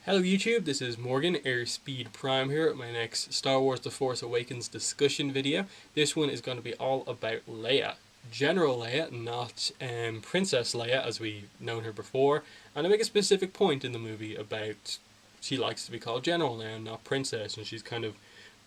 Hello YouTube, this is Morgan, Airspeed Prime here at my next Star Wars The Force Awakens discussion video. This one is going to be all about Leia. General Leia, not Princess Leia as we've known her before. And I make a specific point in the movie about she likes to be called General now, not Princess, and she's kind of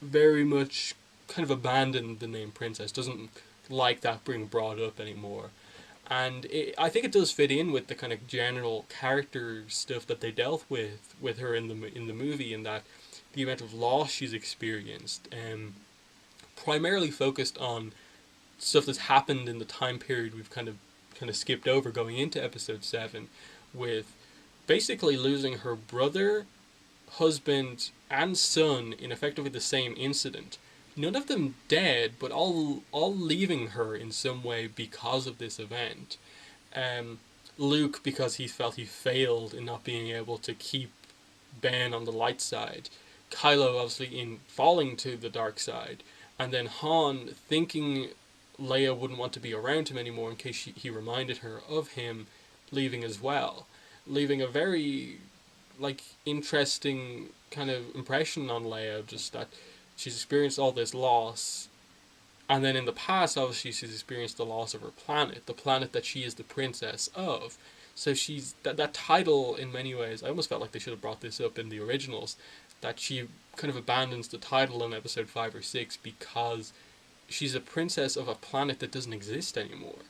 very much abandoned the name Princess, doesn't like that being brought up anymore. And I think it does fit in with the kind of general character stuff that they dealt with her in the movie, in that the amount of loss she's experienced, primarily focused on stuff that's happened in the time period we've kind of skipped over going into episode 7, with basically losing her brother, husband, and son in effectively the same incident. None of them dead, but all leaving her in some way because of this event. Um, Luke, because he felt he failed in not being able to keep Ben on the light side. Kylo, obviously, in falling to the dark side. And then Han, thinking Leia wouldn't want to be around him anymore in case he reminded her of him, leaving as well. Leaving a very, interesting kind of impression on Leia, just that she's experienced all this loss, and then in the past, obviously, she's experienced the loss of her planet, the planet that she is the princess of. So she's that title in many ways. I almost felt like they should have brought this up in the originals, that she kind of abandons the title in episode 5 or 6 because she's a princess of a planet that doesn't exist anymore,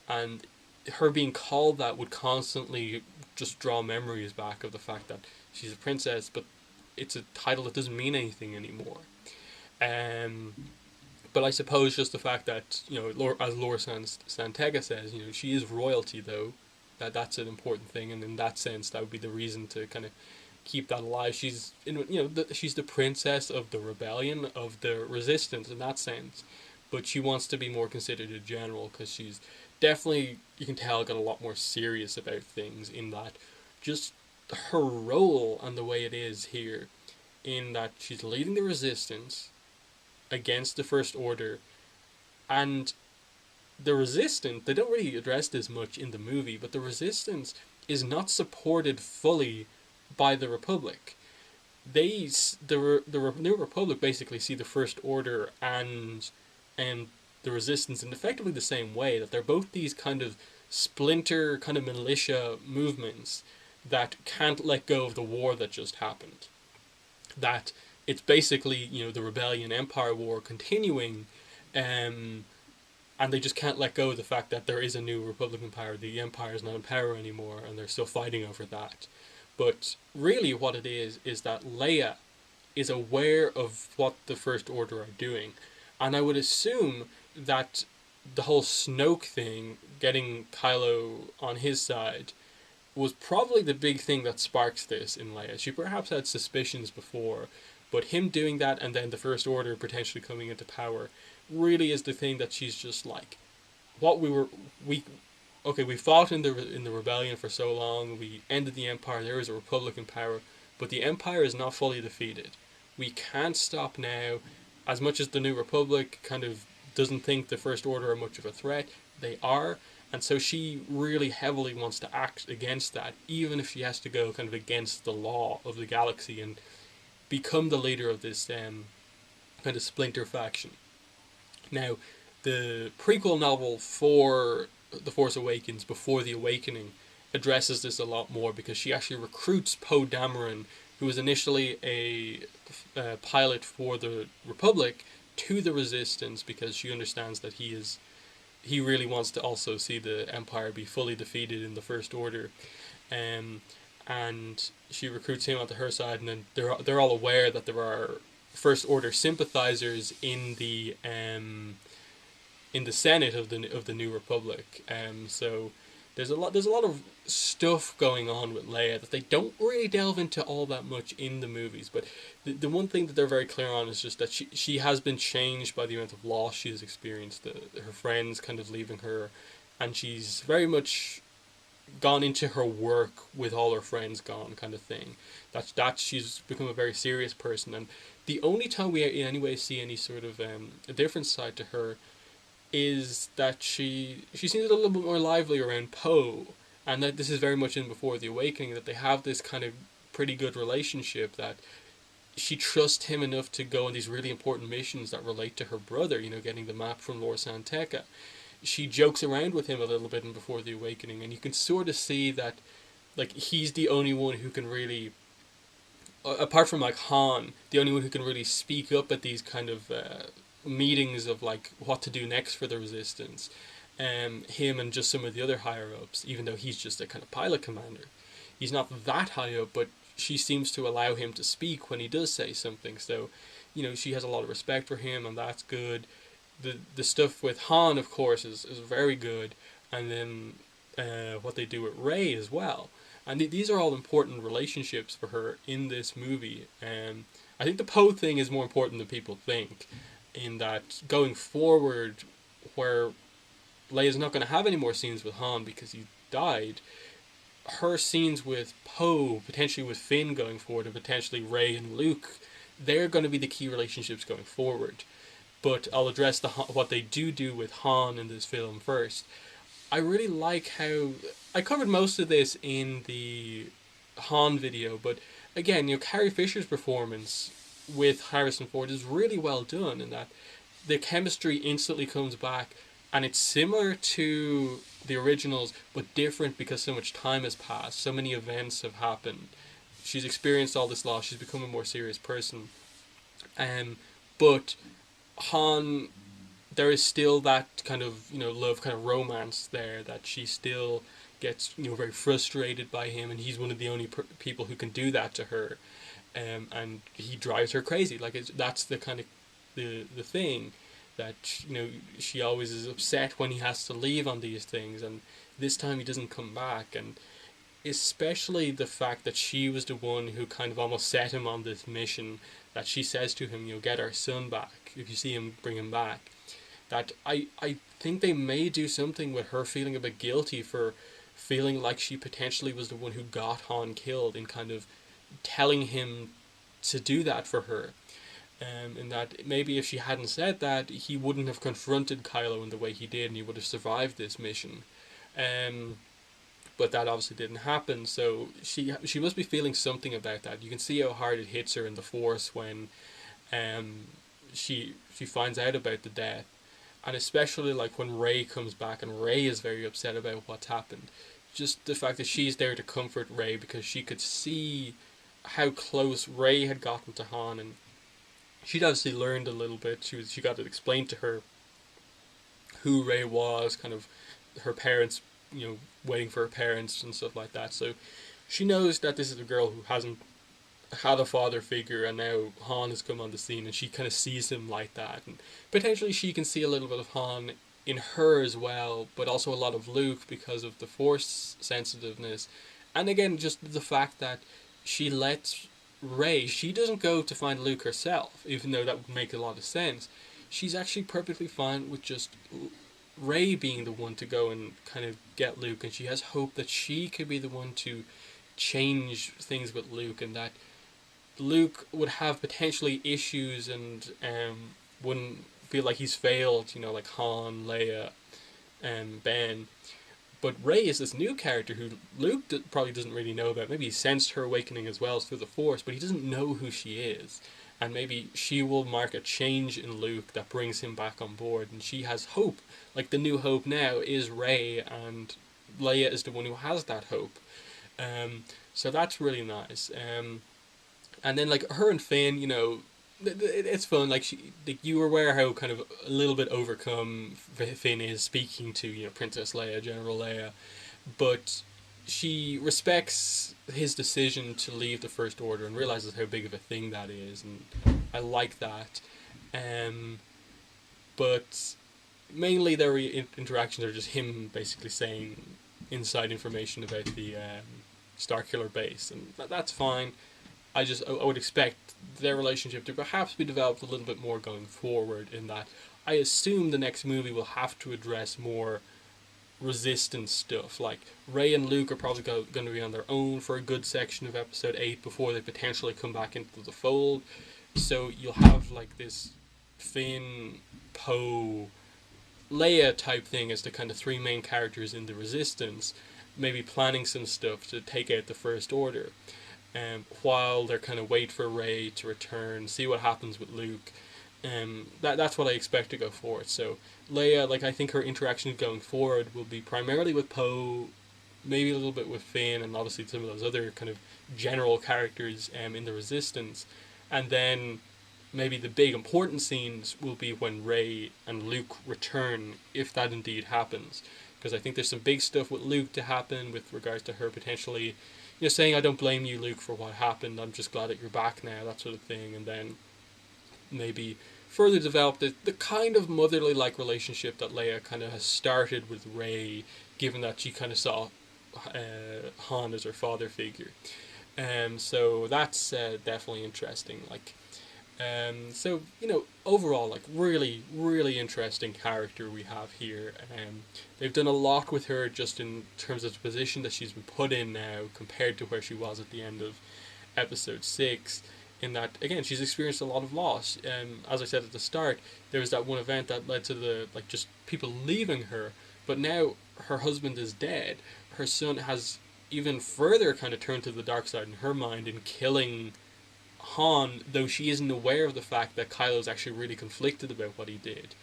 and her being called that would constantly just draw memories back of the fact that she's a princess, but it's a title that doesn't mean anything anymore. Um, but I suppose just the fact that, as Laura Santega says, she is royalty, though. That's an important thing, and in that sense, that would be the reason to kind of keep that alive. She's the princess of the rebellion, of the resistance in that sense, but she wants to be more considered a general because she's definitely, you can tell, got a lot more serious about things in that just her role and the way it is here, in that she's leading the resistance against the First Order, and the Resistance, they don't really address this much in the movie, but the Resistance is not supported fully by the Republic. The New Republic basically see the First Order and the Resistance in effectively the same way, that they're both these kind of splinter, kind of militia movements that can't let go of the war that just happened. That it's basically, the Rebellion Empire War continuing, um, and they just can't let go of the fact that there is a new Republican power. The Empire is not in power anymore, and they're still fighting over that. But really, what it is that Leia is aware of what the First Order are doing, and I would assume that the whole Snoke thing, getting Kylo on his side, was probably the big thing that sparks this in Leia. She perhaps had suspicions before, but him doing that and then the First Order potentially coming into power really is the thing that she's just like, what we okay, we fought in the rebellion for so long, we ended the Empire, there is a Republican power, but the Empire is not fully defeated. We can't stop now. As much as the New Republic kind of doesn't think the First Order are much of a threat, they are, and so she really heavily wants to act against that, even if she has to go kind of against the law of the galaxy and become the leader of this kind of splinter faction. Now, the prequel novel for The Force Awakens, Before the Awakening, addresses this a lot more because she actually recruits Poe Dameron, who was initially a pilot for the Republic, to the Resistance because she understands that he really wants to also see the Empire be fully defeated in the First Order. Um, and she recruits him onto her side, and then they're all aware that there are First Order sympathizers in the Senate of the New Republic. So there's a lot of stuff going on with Leia that they don't really delve into all that much in the movies. But the one thing that they're very clear on is just that she has been changed by the amount of loss she has experienced. Her friends kind of leaving her, and she's very much gone into her work with all her friends gone, kind of thing. That she's become a very serious person, and the only time we in any way see any sort of a different side to her is that she seems a little bit more lively around Poe, and that this is very much in Before the Awakening, that they have this kind of pretty good relationship, that she trusts him enough to go on these really important missions that relate to her brother, getting the map from Lor San Tekka. She jokes around with him a little bit in Before the Awakening, and you can sort of see that, like, he's the only one who can really, apart from like Han, the only one who can really speak up at these kind of meetings of like what to do next for the Resistance. Him and just some of the other higher ups, even though he's just a kind of pilot commander. He's not that high up, but she seems to allow him to speak when he does say something. So, she has a lot of respect for him, and that's good. The stuff with Han, of course, is very good, and then what they do with Rey as well. And these are all important relationships for her in this movie. I think the Poe thing is more important than people think, in that going forward, where Leia's not going to have any more scenes with Han because he died, her scenes with Poe, potentially with Finn going forward, and potentially Rey and Luke, they're going to be the key relationships going forward. But I'll address what they do with Han in this film first. I really like how... I covered most of this in the Han video, but again, Carrie Fisher's performance with Harrison Ford is really well done, in that the chemistry instantly comes back, and it's similar to the originals, but different because so much time has passed. So many events have happened. She's experienced all this loss. She's become a more serious person. But Han, there is still that kind of, love, kind of romance there, that she still gets, very frustrated by him, and he's one of the only people who can do that to her. And he drives her crazy. Like, that's the kind of the thing, that she always is upset when he has to leave on these things, and this time he doesn't come back. And especially the fact that she was the one who kind of almost set him on this mission, that she says to him, get our son back. If you see him, bring him back. That I think they may do something with her feeling a bit guilty for feeling like she potentially was the one who got Han killed, in kind of telling him to do that for her. And that maybe if she hadn't said that, he wouldn't have confronted Kylo in the way he did, and he would have survived this mission. But that obviously didn't happen, so she must be feeling something about that. You can see how hard it hits her in the Force when she finds out about the death, and especially like when Rey comes back and Rey is very upset about what's happened. Just the fact that she's there to comfort Rey, because she could see how close Rey had gotten to Han, and she'd obviously learned a little bit. She got it explained to her who Rey was, kind of her parents, waiting for her parents and stuff like that. So she knows that this is a girl who hasn't had a father figure, and now Han has come on the scene, and she kind of sees him like that. And potentially she can see a little bit of Han in her as well, but also a lot of Luke because of the Force sensitiveness. And again, just the fact that she lets Rey, she doesn't go to find Luke herself, even though that would make a lot of sense. She's actually perfectly fine with just Rey being the one to go and kind of get Luke, and she has hope that she could be the one to change things with Luke, and that Luke would have potentially issues and wouldn't feel like he's failed, like Han, Leia, and Ben. But Rey is this new character who Luke probably doesn't really know about. Maybe he sensed her awakening as well through the Force, but he doesn't know who she is. And maybe she will mark a change in Luke that brings him back on board. And she has hope. Like, the new hope now is Rey, and Leia is the one who has that hope. So that's really nice. And then, like, her and Finn, it's fun. Like, you were aware how kind of a little bit overcome Finn is speaking to, Princess Leia, General Leia, but she respects his decision to leave the First Order and realizes how big of a thing that is, and I like that. But mainly their interactions are just him basically saying inside information about the Starkiller base, and that's fine. I would expect their relationship to perhaps be developed a little bit more going forward, in that I assume the next movie will have to address more Resistance stuff. Like, Rey and Luke are probably going to be on their own for a good section of Episode 8 before they potentially come back into the fold. So you'll have like this Finn, Poe, Leia type thing as the kind of three main characters in the Resistance, maybe planning some stuff to take out the First Order. while they're kind of wait for Rey to return, see what happens with Luke. That's what I expect to go forward. So Leia, like, I think her interaction going forward will be primarily with Poe, maybe a little bit with Finn, and obviously some of those other kind of general characters in the Resistance, and then maybe the big important scenes will be when Rey and Luke return, if that indeed happens. Because I think there's some big stuff with Luke to happen with regards to her potentially, saying, "I don't blame you, Luke, for what happened. I'm just glad that you're back now," that sort of thing, and then maybe further develop the kind of motherly like relationship that Leia kind of has started with Rey, given that she kind of saw Han as her father figure. So that's definitely interesting. Like, so overall, like, really, really interesting character we have here. They've done a lot with her just in terms of the position that she's been put in now compared to where she was at the end of Episode 6. In that, again, she's experienced a lot of loss. As I said at the start, there was that one event that led to just people leaving her, but now her husband is dead. Her son has even further kind of turned to the dark side in her mind in killing Han, though she isn't aware of the fact that Kylo's actually really conflicted about what he did.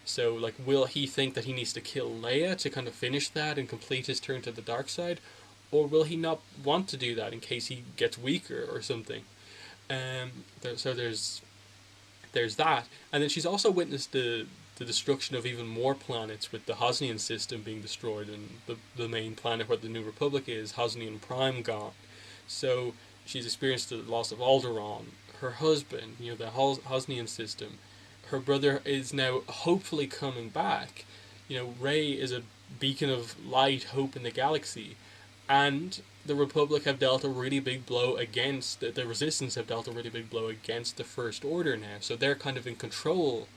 So, like, will he think that he needs to kill Leia to kind of finish that and complete his turn to the dark side? Or will he not want to do that in case he gets weaker or something? So there's that, and then she's also witnessed the destruction of even more planets, with the Hosnian system being destroyed and the main planet where the New Republic is, Hosnian Prime, gone. So she's experienced the loss of Alderaan, her husband, the Hosnian system. Her brother is now hopefully coming back. Rey is a beacon of light, hope in the galaxy, and the Republic have dealt a really big blow against the Resistance have dealt a really big blow against the First Order now. So they're kind of in control,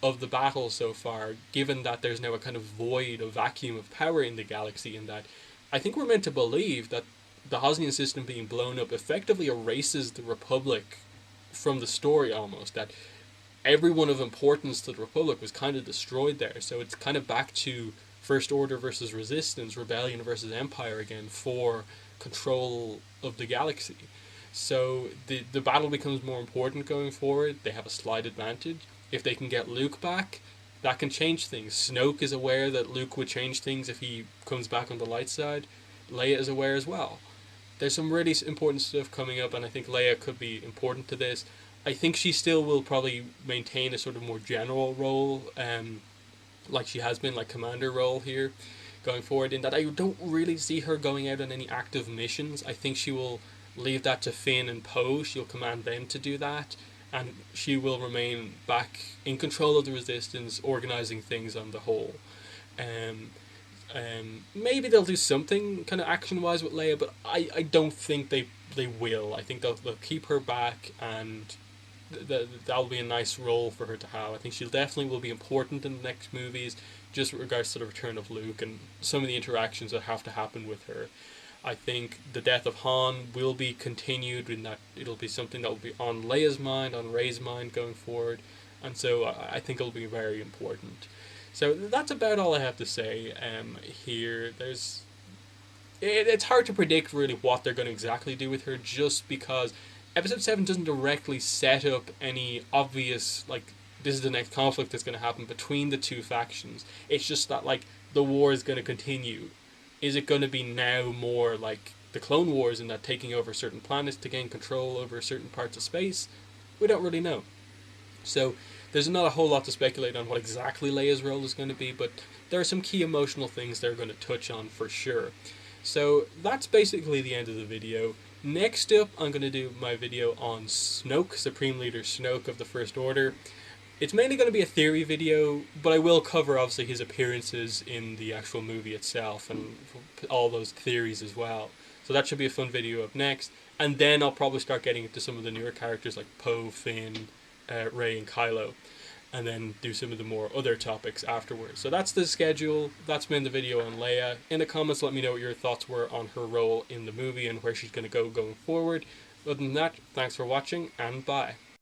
of the battle so far, given that there's now a kind of void, a vacuum of power in the galaxy, and that I think we're meant to believe that the Hosnian system being blown up effectively erases the Republic from the story almost. That everyone of importance to the Republic was kind of destroyed there. So it's kind of back to First Order versus Resistance, Rebellion versus Empire again for control of the galaxy. So the battle becomes more important going forward. They have a slight advantage. If they can get Luke back, that can change things. Snoke is aware that Luke would change things if he comes back on the light side. Leia is aware as well. There's some really important stuff coming up, and I think Leia could be important to this. I think she still will probably maintain a sort of more general role, like she has been, like commander role here going forward, in that I don't really see her going out on any active missions. I think she will leave that to Finn and Poe. She'll command them to do that, and she will remain back in control of the Resistance, organizing things on the whole. Maybe they'll do something kind of action-wise with Leia, but I don't think they will. I think they'll keep her back, and that'll be a nice role for her to have. I think she definitely will be important in the next movies, just with regards to the return of Luke and some of the interactions that have to happen with her. I think the death of Han will be continued, in that it'll be something that will be on Leia's mind, on Rey's mind going forward, and so I think it'll be very important. So that's about all I have to say here. It's hard to predict really what they're going to exactly do with her, just because Episode 7 doesn't directly set up any obvious, like, this is the next conflict that's going to happen between the two factions. It's just that, like, the war is going to continue. Is it going to be now more like the Clone Wars, in that taking over certain planets to gain control over certain parts of space? We don't really know. So there's not a whole lot to speculate on what exactly Leia's role is going to be, but there are some key emotional things they're going to touch on for sure. So that's basically the end of the video. Next up, I'm going to do my video on Snoke, Supreme Leader Snoke of the First Order. It's mainly going to be a theory video, but I will cover obviously his appearances in the actual movie itself and all those theories as well. So that should be a fun video up next. And then I'll probably start getting into some of the newer characters like Poe, Finn, Rey and Kylo, and then do some of the more other topics afterwards. So that's the schedule. That's been the video on Leia. In the comments, let me know what your thoughts were on her role in the movie and where she's going to go going forward. Other than that, thanks for watching, and bye.